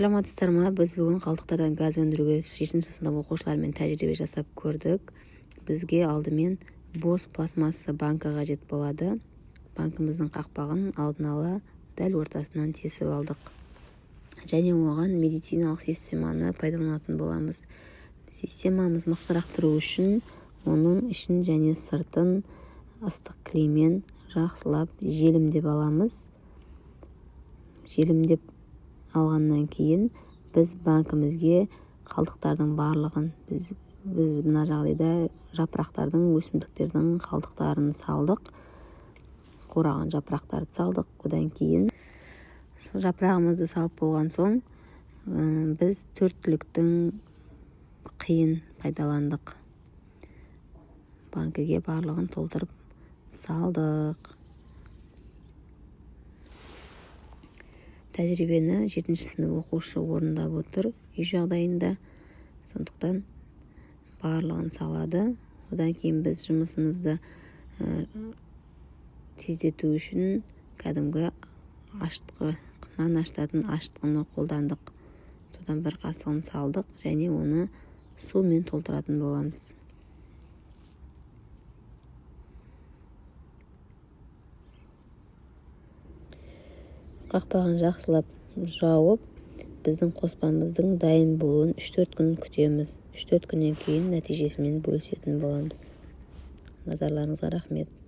Саламатсыздар ма? Біз бүгін қалдықтардан газ өндіруге 7-ші сынып оқушыларымен тәжірибе жасап көрдік. Бізге алдымен бос пластмасса банка қажет болады. Банкымыздың қақпағын алдын ала дәл ортасынан тесіп алдық. Және оған медициналық системаны пайдаланатын боламыз. Системамыз мықтырақ тұру үшін оның ішін және сыртын ыстық клеймен жақсылап желімдеп аламыз. Желімдеп алғаннан кейін біз банкімізге қалдықтардың барлығын, біз мына жағдайда жапырақтардың, өсімдіктердің қалдықтарын салдық, қураған жапырақтарды салдық. Одан кейін жапырағымызды салып болған соң біз 4 түліктің қиын пайдаландық. Банкіге барлығын толтырып салдық. Тәжірибені 7-ші сынып оқушы орындап отыр үй жағдайында. Сондықтан барлығын салады. Одан кейін біз жұмысымызды тездету үшін кәдімгі нан ашытатын ашытқыны қолдандық. Содан бір қасығын салдық және оны сумен толтыратын боламыз. Қақпағын жақсылап жауып, біздің қоспамыздың дайын болуын 3-4 күн күтеміз. 3-4 күннен кейін нәтижесімен бөлісетін боламыз. Назарларыңызға рахмет.